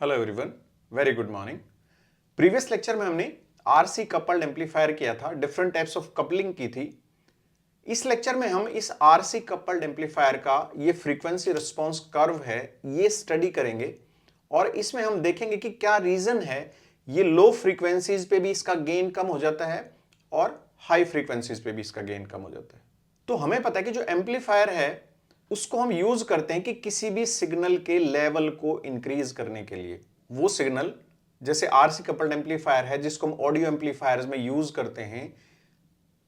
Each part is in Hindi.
Hello everyone, very good morning. Previous lecture में हमने आरसी कपल्ड एम्पलीफायर किया था, डिफरेंट टाइप्स ऑफ कपलिंग की थी। इस लेक्चर में हम इस आरसी कपल्ड एम्पलीफायर का ये फ्रीक्वेंसी रिस्पांस कर्व है, ये स्टडी करेंगे और इसमें हम देखेंगे कि क्या रीजन है ये लो फ्रीक्वेंसीज पे भी इसका गेन कम हो जाता है और हाई फ्रीक्वेंसीज पे भी इसका गेन कम हो जाता है। तो हमें पता है कि जो एम्पलीफायर है उसको हम यूज करते हैं कि किसी भी सिग्नल के लेवल को इंक्रीज करने के लिए। वो सिग्नल जैसे आरसी कपल्ड एम्पलीफायर है जिसको हम ऑडियो एम्पलीफायर्स में यूज करते हैं,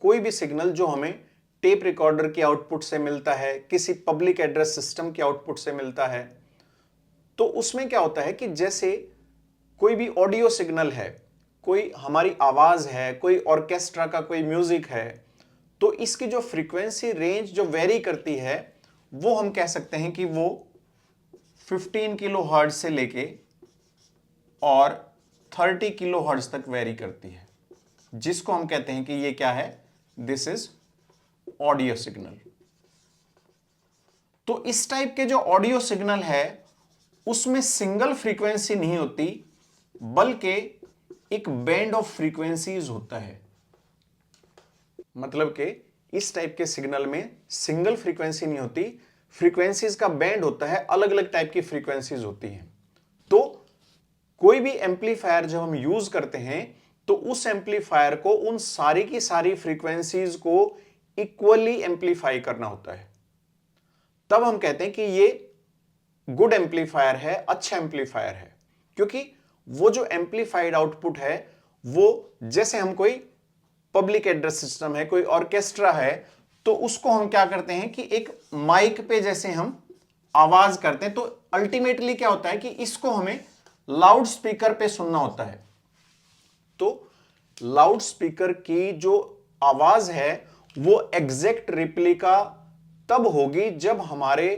कोई भी सिग्नल जो हमें टेप रिकॉर्डर के आउटपुट से मिलता है, किसी पब्लिक एड्रेस सिस्टम के आउटपुट से मिलता है, तो उसमें क्या होता है कि जैसे कोई भी ऑडियो सिग्नल है, कोई हमारी आवाज है, कोई ऑर्केस्ट्रा का कोई म्यूजिक है, तो इसकी जो फ्रीक्वेंसी रेंज जो वेरी करती है वो हम कह सकते हैं कि वो 15 किलो हर्ट्ज से लेके और 30 किलो हर्ट्ज तक वेरी करती है, जिसको हम कहते हैं कि ये क्या है, दिस इज ऑडियो सिग्नल। तो इस टाइप के जो ऑडियो सिग्नल है उसमें सिंगल फ्रीक्वेंसी नहीं होती बल्कि एक बैंड ऑफ फ्रीक्वेंसीज होता है। मतलब कि इस टाइप के सिग्नल में सिंगल फ्रीक्वेंसी नहीं होती, फ्रीक्वेंसीज का बैंड होता है, अलग अलग टाइप की फ्रीक्वेंसीज होती हैं। तो कोई भी एम्पलीफायर जब हम यूज करते हैं तो उस एम्पलीफायर को उन सारी की सारी फ्रीक्वेंसीज को इक्वली एम्पलीफाई करना होता है, तब हम कहते हैं कि ये गुड एम्पलीफायर है, अच्छा एम्पलीफायर है। क्योंकि वो जो एम्पलीफाइड आउटपुट है वो जैसे हम कोई पब्लिक एड्रेस सिस्टम है, कोई ऑर्केस्ट्रा है, तो उसको हम क्या करते हैं कि एक माइक पे जैसे हम आवाज करते हैं, तो अल्टीमेटली क्या होता है कि इसको हमें लाउड स्पीकर पे सुनना होता है। तो लाउड स्पीकर की जो आवाज है वो एग्जैक्ट रिप्लिका तब होगी जब हमारे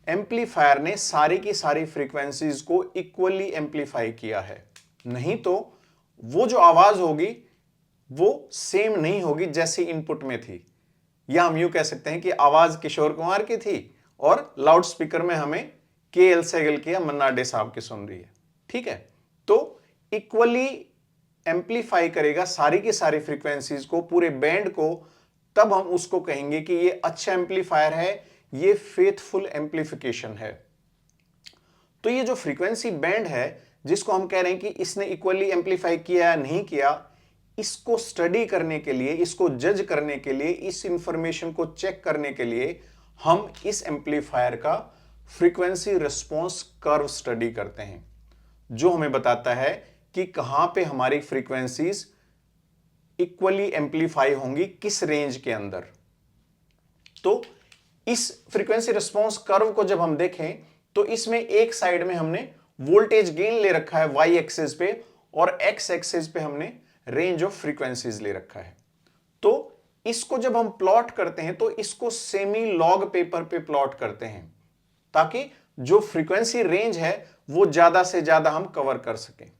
एम्पलीफायर ने सारी की सारी फ्रीक्वेंसीज को इक्वली एम्पलीफाई किया है। नहीं तो वो जो आवाज होगी वो सेम नहीं होगी जैसी इनपुट में थी। या हम यूं कह सकते हैं कि आवाज किशोर कुमार की थी और लाउड स्पीकर में हमें के.एल. सहगल की या मन्ना डे साहब की सुन रही है। ठीक है, तो इक्वली एम्पलीफाई करेगा सारी की सारी फ्रीक्वेंसीज को, पूरे बैंड को, तब हम उसको कहेंगे कि ये अच्छा एम्पलीफायर है, ये फेथफुल एम्पलीफिकेशन है। तो ये जो फ्रीक्वेंसी बैंड है जिसको हम कह रहे हैं कि इसने इक्वली एम्पलीफाई किया या नहीं किया, इसको स्टडी करने के लिए, इसको जज करने के लिए, इस इंफॉर्मेशन को चेक करने के लिए हम इस एम्पलीफायर का फ्रीक्वेंसी रिस्पांस कर्व स्टडी करते हैं, जो हमें बताता है कि कहां पे हमारी फ्रीक्वेंसीज इक्वली एम्पलीफाई होंगी, किस रेंज के अंदर। तो इस फ्रीक्वेंसी रिस्पांस कर्व को जब हम देखें तो इसमें एक साइड में हमने वोल्टेज गेन ले रखा है वाई एक्सिस पे और एक्स एक्सिस पे हमने रेंज ऑफ फ्रीक्वेंसीज ले रखा है। तो इसको जब हम प्लॉट करते हैं तो इसको सेमी लॉग पेपर पे प्लॉट करते हैं ताकि जो फ्रीक्वेंसी रेंज है वो ज्यादा से ज्यादा हम कवर कर सकें।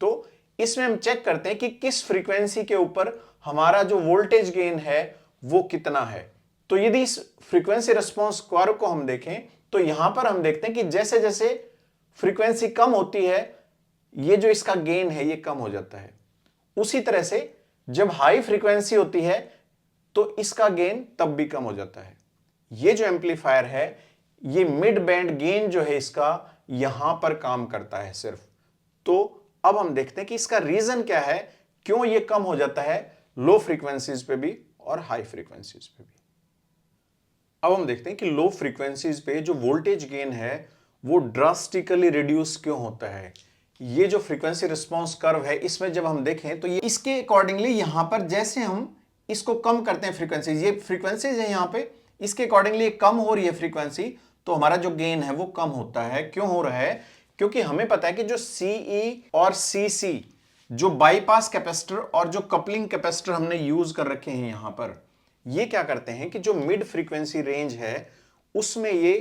तो इसमें हम चेक करते हैं कि किस फ्रीक्वेंसी के ऊपर हमारा जो वोल्टेज गेन है वो कितना है। तो यदि इस फ्रीक्वेंसी रिस्पांस कर्व को हम देखें तो यहां पर हम देखते हैं कि जैसे जैसे फ्रीक्वेंसी कम होती है ये जो इसका गेन है ये कम हो जाता है। उसी तरह से जब हाई फ्रीक्वेंसी होती है तो इसका गेन तब भी कम हो जाता है। ये जो एम्पलीफायर है ये मिड बैंड गेन जो है इसका यहां पर काम करता है सिर्फ। तो अब हम देखते हैं कि इसका रीजन क्या है, क्यों ये कम हो जाता है लो फ्रीक्वेंसीज पे भी और हाई फ्रीक्वेंसीज पे भी। अब हम देखते हैं कि लो फ्रीक्वेंसीज पे जो वोल्टेज गेन है वो ड्रास्टिकली रिड्यूस क्यों होता है। ये जो फ्रीक्वेंसी रिस्पांस कर्व है इसमें जब हम देखें तो ये इसके अकॉर्डिंगली यहां पर जैसे हम इसको कम करते हैं फ्रीक्वेंसीज, ये फ्रीक्वेंसीज है यहां पे, इसके अकॉर्डिंगली कम हो रही है फ्रीक्वेंसी, तो हमारा जो गेन है वो कम होता है। क्यों हो रहा है, क्योंकि हमें पता है कि जो सीई और सीसी जो बाईपास कैपेसिटर और जो कपलिंग कैपेसिटर हमने यूज कर रखे हैं यहां पर, ये क्या करते हैं कि जो मिड फ्रीक्वेंसी रेंज है उसमें ये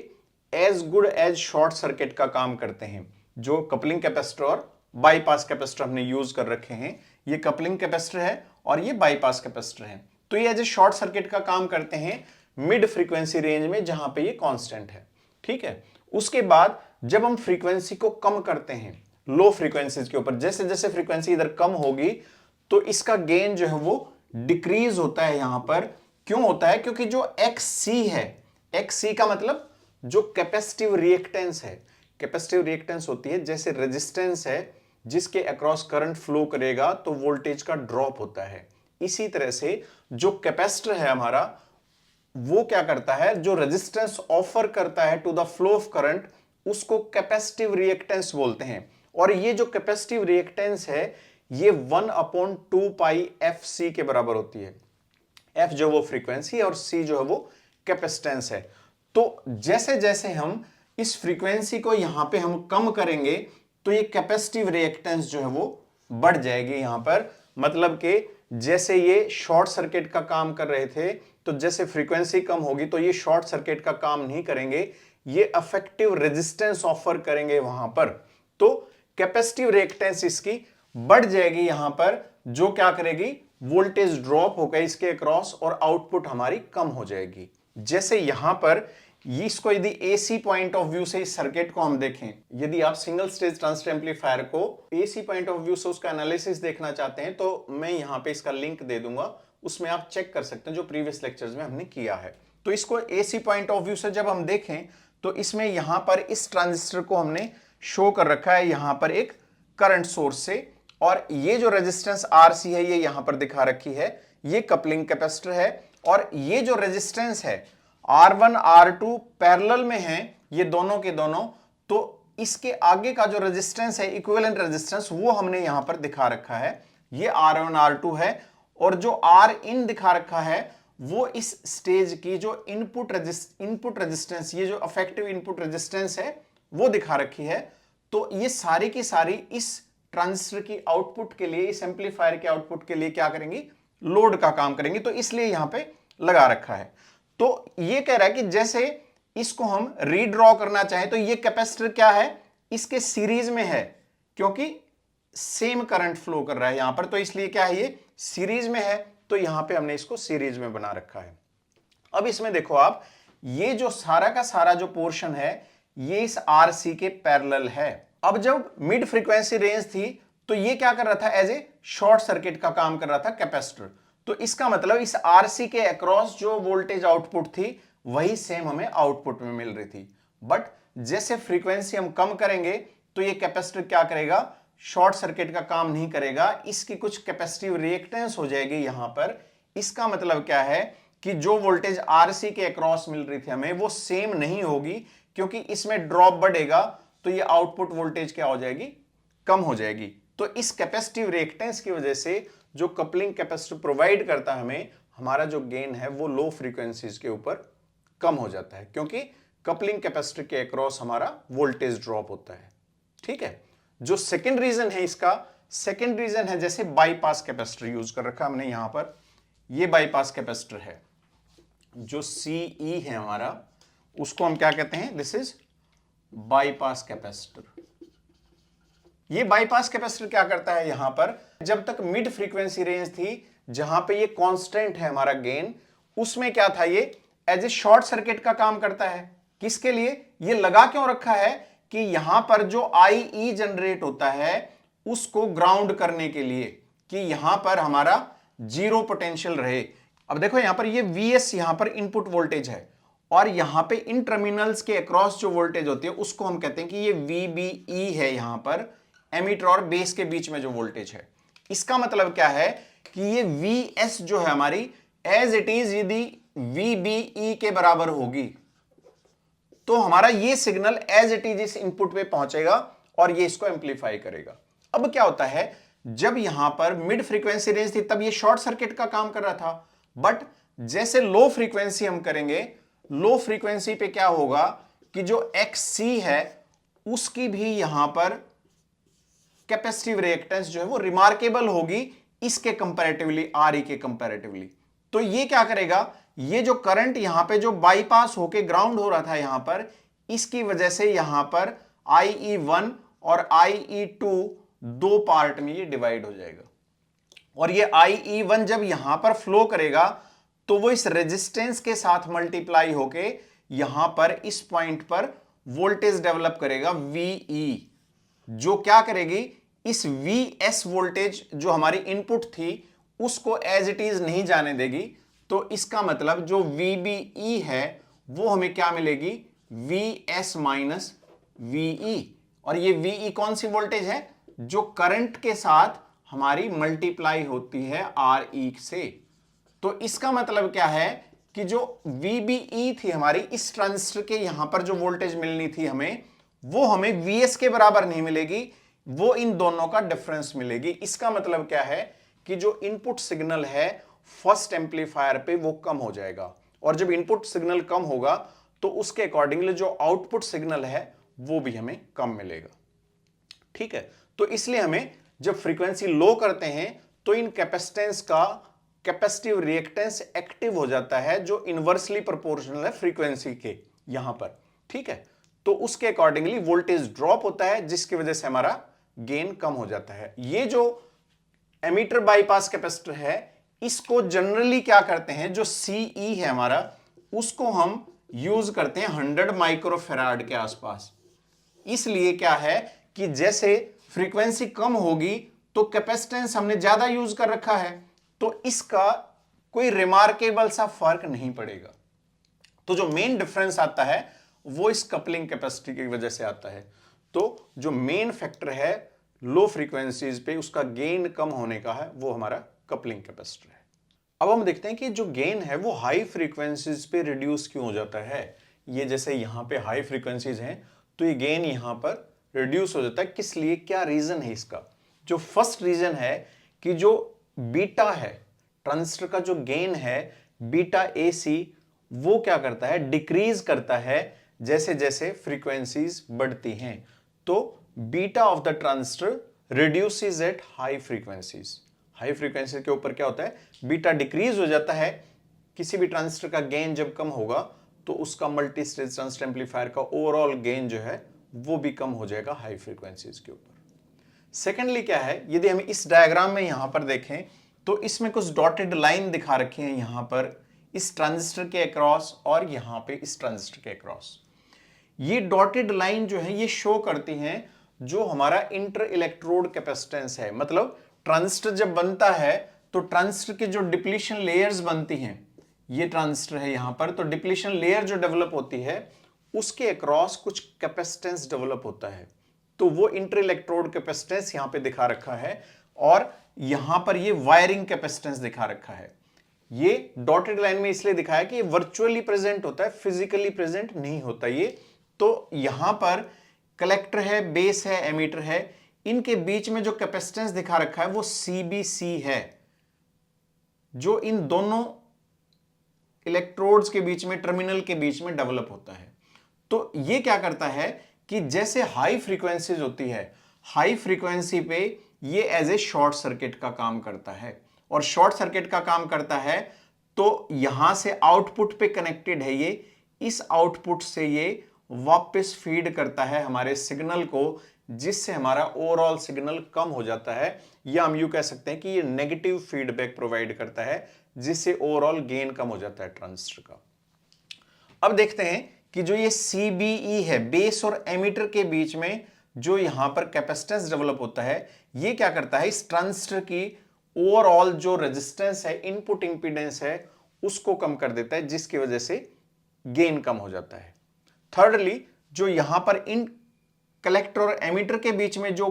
as good as short circuit का काम करते हैं। जो कपलिंग कैपेसिटर और बाईपास कैपेसिटर हमने यूज कर रखे हैं, ये कपलिंग कैपेसिटर है और ये बाईपास कैपेसिटर है, तो ये एज ए शॉर्ट सर्किट का काम करते हैं मिड फ्रीक्वेंसी रेंज में जहां पे ये कांस्टेंट है। ठीक है, उसके बाद जब हम फ्रीक्वेंसी को कम करते हैं, लो फ्रीक्वेंसीज के ऊपर। जैसे जैसे फ्रीक्वेंसी इधर कम होगी तो इसका गेन जो है वो डिक्रीज होता है यहां पर। क्यों होता है? क्योंकि जो XC है, XC का मतलब जो कैपेसिटिव रिएक्टेंस है, कैपेसिटिव रिएक्टेंस होती है जैसे रेजिस्टेंस है जिसके अक्रॉस करंट फ्लो करेगा तो वोल्टेज का ड्रॉप होता है। इसी तरह से जो कैपेसिटर है हमारा, वो क्या करता है, जो रेजिस्टेंस ऑफर करता है to the flow of current, उसको कैपेसिटिव रिएक्टेंस बोलते हैं। और ये जो कैपेसिटिव रिएक्टेंस है ये 1/2πfc के बराबर होती है। F जो वो फ्रीक्वेंसी है और C जो है वो कैपेसिटेंस है। तो जैसे जैसे हम इस फ्रीक्वेंसी को यहां पे हम कम करेंगे तो ये कैपेसिटिव रिएक्टेंस जो है वो बढ़ जाएगी यहां पर। मतलब कि जैसे ये शॉर्ट सर्किट का काम कर रहे थे, तो जैसे फ्रीक्वेंसी कम होगी तो ये शॉर्ट सर्किट का काम नहीं करेंगे, ये अफेक्टिव रेजिस्टेंस ऑफर करेंगे वहां पर। तो कैपेसिटिव रिएक्टेंस इसकी बढ़ जाएगी यहां पर, जो क्या करेगी, वोल्टेज ड्रॉप होगा इसके अक्रॉस और आउटपुट हमारी कम हो जाएगी। जैसे यहां पर इसको यदि एसी पॉइंट ऑफ व्यू से इस सर्किट को हम देखें, यदि आप सिंगल स्टेज ट्रांजिस्टर एम्पलीफायर को एसी पॉइंट ऑफ व्यू से उसका एनालिसिस देखना चाहते हैं तो मैं यहां पे इसका लिंक दे दूंगा, उसमें आप चेक कर सकते हैं जो प्रीवियस लेक्चर्स में हमने किया है। तो इसको एसी पॉइंट ऑफ व्यू से जब हम देखें तो इसमें यहां पर इस ट्रांजिस्टर को हमने शो कर रखा है यहां पर एक करंट सोर्स से, और ये जो रेजिस्टेंस RC है ये यहां पर दिखा रखी है, ये कपलिंग कैपेसिटर है। और ये जो रेजिस्टेंस है R1 R2 पैरेलल में है ये दोनों के दोनों, तो इसके आगे का जो रेजिस्टेंस है इक्विवेलेंट रेजिस्टेंस वो हमने यहां पर दिखा रखा है, ये R1 R2 है। और जो Rin दिखा रखा है वो इस स्टेज की जो इनपुट रेजिस्टेंस, ये जो अफेक्टिव इनपुट रेजिस्टेंस है वो दिखा रखी है। तो ये सारी की सारी इस ट्रांजिस्टर की आउटपुट के लिए, इस एम्पलीफायर के आउटपुट के लिए क्या करेंगी, लोड का काम करेंगी। तो इसलिए यहां पे लगा रखा है। तो ये कह रहा है कि जैसे इसको हम रीड्रॉ करना चाहें तो ये कैपेसिटर क्या है, इसके सीरीज में है, क्योंकि सेम करंट फ्लो कर रहा है यहां पर, तो इसलिए क्या है, ये सीरीज में है। तो यहां पे हमने इसको सीरीज में बना रखा है। अब इसमें देखो आप, ये जो सारा का सारा जो पोर्शन है ये इस RC के पैरेलल है। अब जब मिड फ्रीक्वेंसी रेंज थी तो ये क्या कर रहा था, एज ए शॉर्ट सर्किट का काम कर रहा था कैपेसिटर। तो इसका मतलब इस RC के अक्रॉस जो वोल्टेज आउटपुट थी वही सेम हमें आउटपुट में मिल रही थी। बट जैसे फ्रीक्वेंसी हम कम करेंगे तो ये कैपेसिटर क्या करेगा, शॉर्ट सर्किट का काम नहीं करेगा, इसकी कुछ कैपेसिटिव रिएक्टेंस हो जाएगी यहां पर। इसका मतलब क्या है कि जो वोल्टेज RC के अक्रॉस मिल रही थी हमें वो सेम नहीं होगी, क्योंकि इसमें ड्रॉप बढ़ेगा तो ये आउटपुट वोल्टेज क्या हो जाएगी, कम हो जाएगी। तो इस कैपेसिटिव रिएक्टेंस की वजह से जो कपलिंग कैपेसिटर प्रोवाइड करता है हमें, हमारा जो गेन है वो लो फ्रीक्वेंसीज के ऊपर कम हो जाता है, क्योंकि कपलिंग कैपेसिटर के अक्रॉस हमारा वोल्टेज ड्रॉप होता है। ठीक है। जो सेकंड रीजन है इसका, सेकंड रीजन है जैसे बाईपास कैपेसिटर यूज कर रखा हमने यहां पर, ये बाईपास कैपेसिटर है जो CE है हमारा, उसको हम क्या कहते हैं, दिस इज बाईपास कैपेसिटर। ये बाईपास कैपेसिटर क्या करता है यहां पर, जब तक मिड फ्रीक्वेंसी रेंज थी जहां पे ये कांस्टेंट है हमारा गेन, उसमें क्या था, ये एज ए शॉर्ट सर्किट का काम करता है। किसके लिए ये लगा क्यों रखा है, कि यहां पर जो IE जनरेट होता है उसको ग्राउंड करने के लिए, कि यहां पर हमारा जीरो पोटेंशियल रहे। अब देखो यहां पर ये VS यहां पर इनपुट वोल्टेज है, और यहां पे इन टर्मिनल्स के अक्रॉस जो वोल्टेज होती है उसको हम कहते हैं कि ये VBE है, यहां पर एमीटर और बेस के बीच में जो वोल्टेज है। इसका मतलब क्या है कि ये VS जो है हमारी एज इट इज यदि VBE के बराबर होगी तो हमारा ये सिग्नल एज इट इज इस इनपुट पे पहुंचेगा और ये इसको एम्पलीफाई करेगा। अब क्या होता है, जब यहां पर मिड फ्रीक्वेंसी रेंज थी तब ये शॉर्ट सर्किट का काम कर रहा था, बट जैसे लो फ्रीक्वेंसी हम करेंगे, लो फ्रीक्वेंसी पे क्या होगा कि जो XC है उसकी भी यहां पर कैपेसिटिव रिएक्टेंस जो है वो रिमार्केबल होगी इसके कंपैरेटिवली, RE के कंपैरेटिवली। तो ये क्या करेगा, ये जो करंट यहां पे जो बाईपास होके ग्राउंड हो रहा था यहां पर, इसकी वजह से यहां पर IE1 और IE2 दो पार्ट में ये डिवाइड हो जाएगा। और ये IE1 जब यहां पर फ्लो करेगा तो वो इस रेजिस्टेंस के साथ मल्टीप्लाई होके यहां पर इस पॉइंट पर वोल्टेज डेवलप करेगा VE। जो क्या करेगी, इस Vs वोल्टेज जो हमारी इनपुट थी उसको एज इट इज नहीं जाने देगी। तो इसका मतलब जो VBE है वो हमें क्या मिलेगी, Vs माइनस VE। और ये VE कौन सी वोल्टेज है, जो करंट के साथ हमारी मल्टीप्लाई होती है RE से। तो इसका मतलब क्या है कि जो VBE थी हमारी, इस ट्रांजिस्टर के यहां पर जो वोल्टेज मिलनी थी हमें, वो हमें Vs के बराबर नहीं मिलेगी, वो इन दोनों का डिफरेंस मिलेगी। इसका मतलब क्या है कि जो इनपुट सिग्नल है फर्स्ट एम्पलीफायर पे वो कम हो जाएगा, और जब इनपुट सिग्नल कम होगा तो उसके अकॉर्डिंगली जो आउटपुट सिग्नल है वो भी हमें कम मिलेगा। ठीक है, तो इसलिए हमें जब फ्रीक्वेंसी लो करते हैं तो इन कैपेसिटेंस का कैपेसिटिव रिएक्टेंस एक्टिव हो जाता है, जो इनवर्सली प्रोपोर्शनल है फ्रीक्वेंसी के यहां पर। ठीक है, तो उसके अकॉर्डिंगली वोल्टेज ड्रॉप होता है, जिसकी वजह से हमारा गेन कम हो जाता है। ये जो एमीटर बाईपास कैपेसिटर है, इसको जनरली क्या करते हैं, जो CE है हमारा, उसको हम यूज करते हैं 100 माइक्रोफेराड के आसपास। इसलिए क्या है कि जैसे फ्रीक्वेंसी कम होगी तो कैपेसिटेंस हमने ज्यादा यूज कर रखा है, तो इसका कोई रिमार्केबल सा फर्क नहीं पड़ेगा। तो जो मेन डिफरेंस आता है वो इस कपलिंग कैपेसिटी की वजह से आता है। तो जो मेन फैक्टर है लो फ्रीक्वेंसीज पे उसका गेन कम होने का है, वो हमारा कपलिंग कैपेसिटर है। अब हम देखते हैं कि जो गेन है वो हाई फ्रीक्वेंसीज पे रिड्यूस क्यों हो जाता है। ये जैसे यहां पे हाई फ्रीक्वेंसीज हैं तो ये गेन यहां पर रिड्यूस हो जाता है, किस लिए, क्या रीजन है इसका। जो फर्स्ट रीजन है कि जो बीटा है ट्रांजिस्टर का, जो गेन है बीटा AC, वो क्या करता है, डिक्रीज करता है जैसे जैसे फ्रीक्वेंसीज बढ़ती हैं। तो beta of the transistor reduces at high frequencies. High frequency के ऊपर क्या होता है, बीटा डिक्रीज हो जाता है। किसी भी ट्रांजिस्टर का गेन जब कम होगा तो उसका मल्टी स्टेज ट्रांजिस्टर एम्पलीफायर का ओवरऑल गेन जो है वो भी कम हो जाएगा हाई फ्रीक्वेंसीज के ऊपर। सेकेंडली क्या है, यदि हम इस डायग्राम में यहां पर देखें तो इसमें कुछ डॉटेड लाइन दिखा रखी है यहां पर, इस ट्रांजिस्टर के अक्रॉस और यहां पे इस ट्रांजिस्टर के अक्रॉस। ये डॉटेड लाइन जो है ये शो करती हैं जो हमारा इंटर इलेक्ट्रोड कैपेसिटेंस है। मतलब ट्रांजिस्टर जब बनता है तो ट्रांजिस्टर की जो डिप्लीशन लेयर्स बनती हैं, ये ट्रांजिस्टर है यहां पर, तो डिप्लीशन लेयर जो डेवलप होती है उसके अक्रॉस कुछ कैपेसिटेंस डेवलप होता है। तो वो इंटर इलेक्ट्रोड कैपेसिटेंस यहां पे दिखा रखा है, और यहां पर ये वायरिंग कैपेसिटेंस दिखा रखा है। ये डॉटेड लाइन में इसलिए दिखाया कि ये वर्चुअली प्रेजेंट होता है, फिजिकली प्रेजेंट नहीं होता ये। तो यहां पर कलेक्टर है, बेस है, एमीटर है, इनके बीच में जो कैपेसिटेंस दिखा रखा है वो CBC है, जो इन दोनों इलेक्ट्रोड्स के बीच में, टर्मिनल के बीच में डेवलप होता है। तो ये क्या करता है कि जैसे हाई फ्रीक्वेंसीज होती है, हाई फ्रीक्वेंसी पे ये एज ए शॉर्ट सर्किट का काम करता है, और शॉर्ट सर्किट का काम करता है तो यहां से आउटपुट पे कनेक्टेड है ये, इस आउटपुट से ये वापस फीड करता है हमारे सिग्नल को, जिससे हमारा ओवरऑल सिग्नल कम हो जाता है, या हम यूं कह सकते हैं कि ये नेगेटिव फीडबैक प्रोवाइड करता है, जिससे ओवरऑल गेन कम हो जाता है ट्रांजिस्टर का। अब देखते हैं कि जो ये CBE है, बेस और एमीटर के बीच में जो यहां पर कैपेसिटेंस डेवलप होता है, ये क्या करता है, इस ट्रांजिस्टर की ओवरऑल जो रेजिस्टेंस है, इनपुट इंपीडेंस है, उसको कम कर देता है, जिसकी वजह से गेन कम हो जाता है। थर्डली, जो यहां पर इन कलेक्टर और एमीटर के बीच में जो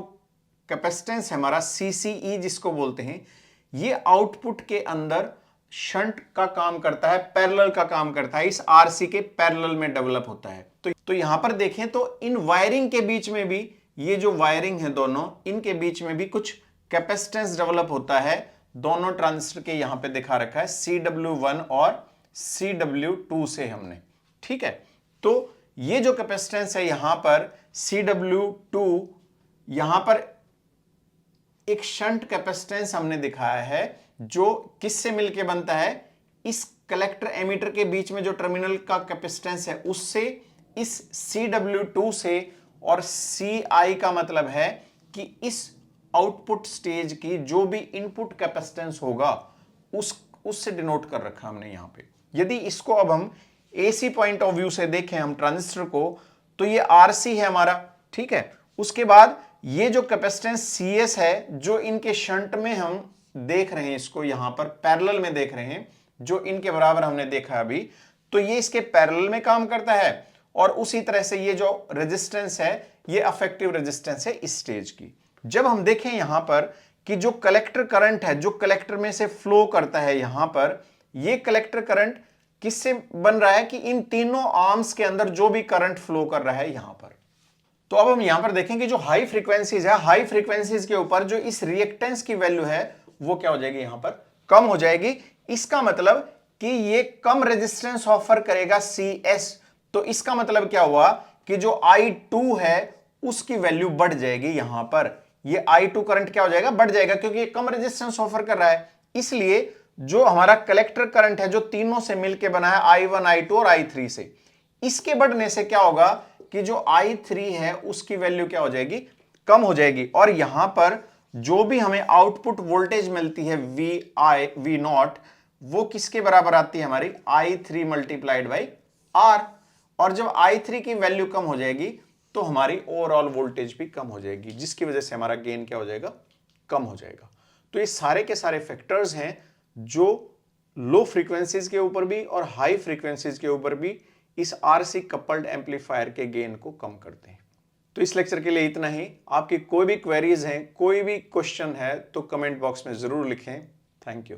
कैपेसिटेंस है हमारा CCE जिसको बोलते हैं, ये आउटपुट के अंदर शंट का काम करता है, पैरेलल का काम करता है, इस RC के पैरेलल में डेवलप होता है। तो यहां पर देखें तो इन वायरिंग के बीच में भी, ये जो वायरिंग है दोनों, इनके बीच में भी कुछ कैपेसिटेंस डेवलप होता है। दोनों ट्रांजिस्टर के यहां पे दिखा रखा है CW1 और CW2 से हमने, ठीक है। तो ये जो कैपेसिटेंस है यहां पर CW2, यहां पर एक शंट कैपेसिटेंस हमने दिखाया है, जो किससे मिलके बनता है, इस कलेक्टर एमीटर के बीच में जो टर्मिनल का कैपेसिटेंस है उससे, इस CW2 से, और CI का मतलब है कि इस आउटपुट स्टेज की जो भी इनपुट कैपेसिटेंस होगा उससे डिनोट कर रखा हमने यहां पे। यदि इसको अब हम AC पॉइंट ऑफ व्यू से देखें हम ट्रांजिस्टर को, तो ये RC है हमारा, ठीक है। उसके बाद ये जो कैपेसिटेंस CS है जो इनके शंट में हम देख रहे हैं, इसको यहां पर पैरेलल में देख रहे हैं, जो इनके बराबर हमने देखा अभी, तो ये इसके पैरेलल में काम करता है। और उसी तरह से ये जो रेजिस्टेंस है ये अफेक्टिव रेजिस्टेंस है इस स्टेज की। जब हम देखें यहां पर कि जो कलेक्टर करंट है जो कलेक्टर में से फ्लो करता है, यहां पर ये कलेक्टर करंट किससे बन रहा है कि इन तीनों आर्म्स के अंदर जो भी करंट फ्लो कर रहा है यहां पर। तो अब हम यहां पर देखेंगे जो हाई फ्रीक्वेंसीज है, हाई फ्रीक्वेंसीज के ऊपर जो इस रिएक्टेंस की वैल्यू है वो क्या हो जाएगी, यहां पर कम हो जाएगी। इसका मतलब कि ये कम रेजिस्टेंस ऑफर करेगा CS। तो इसका मतलब क्या हुआ कि जो I2 है उसकी वैल्यू बढ़ जाएगी। यहां पर ये I2 करंट क्या हो जाएगा, बढ़ जाएगा, क्योंकि ये कम रेजिस्टेंस ऑफर कर रहा है। इसलिए जो हमारा कलेक्टर करंट है जो तीनों से मिलकर बना है I1, I2 और I3 से, इसके बढ़ने से क्या होगा कि जो I3 है उसकी वैल्यू क्या हो जाएगी, कम हो जाएगी। और यहां पर जो भी हमें आउटपुट वोल्टेज मिलती है V0 वो किसके बराबर आती है, हमारी I3 मल्टीप्लाइड बाई R। और जब I3 की वैल्यू कम हो जाएगी तो हमारी ओवरऑल वोल्टेज भी कम हो जाएगी, जिसकी वजह से हमारा गेन क्या हो जाएगा, कम हो जाएगा। तो ये सारे के सारे फैक्टर्स हैं जो लो फ्रीक्वेंसीज के ऊपर भी और हाई फ्रीक्वेंसीज के ऊपर भी इस RC कपल्ड एम्पलीफायर के गेन को कम करते हैं। तो इस लेक्चर के लिए इतना ही। आपकी कोई भी क्वेरीज हैं, कोई भी क्वेश्चन है तो कमेंट बॉक्स में जरूर लिखें। Thank you.